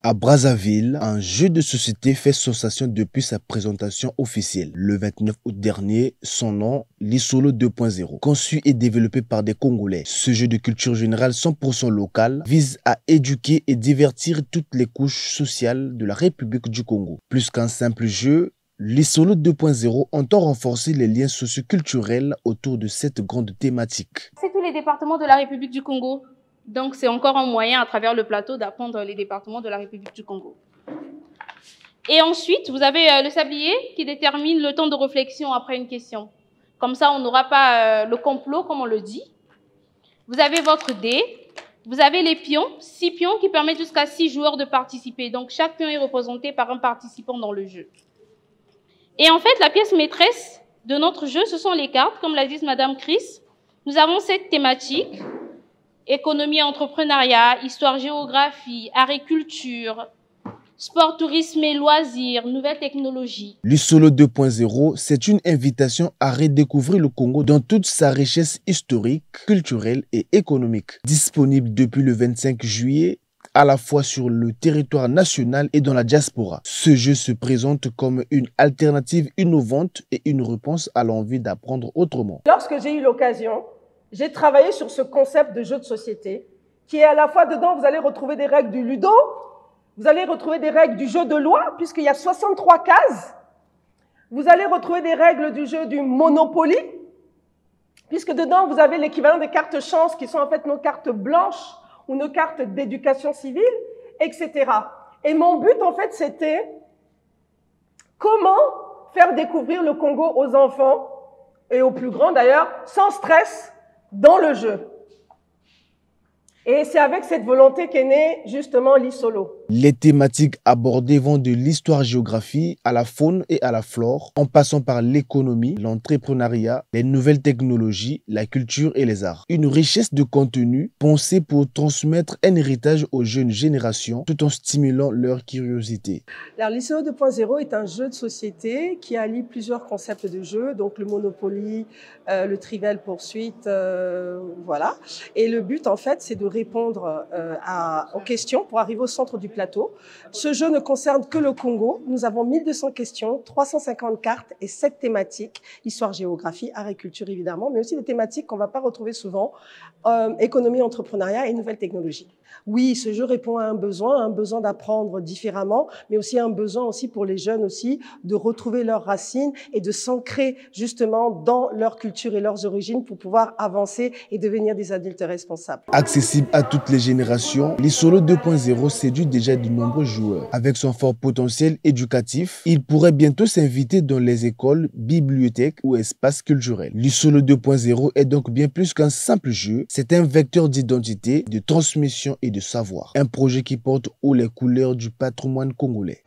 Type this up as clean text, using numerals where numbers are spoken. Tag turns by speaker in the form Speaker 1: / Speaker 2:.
Speaker 1: À Brazzaville, un jeu de société fait sensation depuis sa présentation officielle le 29 août dernier. Son nom, Lisolo 2.0. Conçu et développé par des Congolais, ce jeu de culture générale 100% local vise à éduquer et divertir toutes les couches sociales de la République du Congo. Plus qu'un simple jeu, Lisolo 2.0 entend renforcer les liens socioculturels autour de cette grande thématique.
Speaker 2: C'est tous les départements de la République du Congo. Donc, c'est encore un moyen à travers le plateau d'apprendre les départements de la République du Congo. Et ensuite, vous avez le sablier qui détermine le temps de réflexion après une question. Comme ça, on n'aura pas le complot, comme on le dit. Vous avez votre dé. Vous avez les pions, 6 pions qui permettent jusqu'à 6 joueurs de participer. Donc, chaque pion est représenté par un participant dans le jeu. Et en fait, la pièce maîtresse de notre jeu, ce sont les cartes, comme l'a dit Madame Chris. Nous avons 7 thématiques. Économie, entrepreneuriat, histoire-géographie, agriculture, sport, tourisme et loisirs, nouvelles technologies.
Speaker 1: Lisolo 2.0, c'est une invitation à redécouvrir le Congo dans toute sa richesse historique, culturelle et économique. Disponible depuis le 25 juillet, à la fois sur le territoire national et dans la diaspora. Ce jeu se présente comme une alternative innovante et une réponse à l'envie d'apprendre autrement.
Speaker 3: Lorsque j'ai eu l'occasion, j'ai travaillé sur ce concept de jeu de société qui est à la fois dedans, vous allez retrouver des règles du ludo, vous allez retrouver des règles du jeu de loi, puisqu'il y a 63 cases. Vous allez retrouver des règles du jeu du Monopoly, puisque dedans, vous avez l'équivalent des cartes chance, qui sont en fait nos cartes blanches ou nos cartes d'éducation civile, etc. Et mon but, en fait, c'était comment faire découvrir le Congo aux enfants, et aux plus grands d'ailleurs, sans stress, dans le jeu. Et c'est avec cette volonté qu'est né justement Lisolo.
Speaker 1: Les thématiques abordées vont de l'histoire-géographie à la faune et à la flore, en passant par l'économie, l'entrepreneuriat, les nouvelles technologies, la culture et les arts. Une richesse de contenu pensée pour transmettre un héritage aux jeunes générations tout en stimulant leur curiosité.
Speaker 3: Alors, Lisolo 2.0 est un jeu de société qui allie plusieurs concepts de jeu, donc le Monopoly, le Trivial Poursuite, voilà. Et le but, en fait, c'est de répondre aux questions pour arriver au centre du plateau. Ce jeu ne concerne que le Congo. Nous avons 1200 questions, 350 cartes et 7 thématiques. Histoire, géographie, agriculture évidemment, mais aussi des thématiques qu'on ne va pas retrouver souvent. Économie, entrepreneuriat et nouvelles technologies. Oui, ce jeu répond à un besoin d'apprendre différemment, mais aussi un besoin aussi pour les jeunes aussi de retrouver leurs racines et de s'ancrer justement dans leur culture et leurs origines pour pouvoir avancer et devenir des adultes responsables.
Speaker 1: Accessible à toutes les générations, Lisolo 2.0 séduit déjà de nombreux joueurs. Avec son fort potentiel éducatif, il pourrait bientôt s'inviter dans les écoles, bibliothèques ou espaces culturels. Lisolo 2.0 est donc bien plus qu'un simple jeu, c'est un vecteur d'identité, de transmission et de savoir. Un projet qui porte haut les couleurs du patrimoine congolais.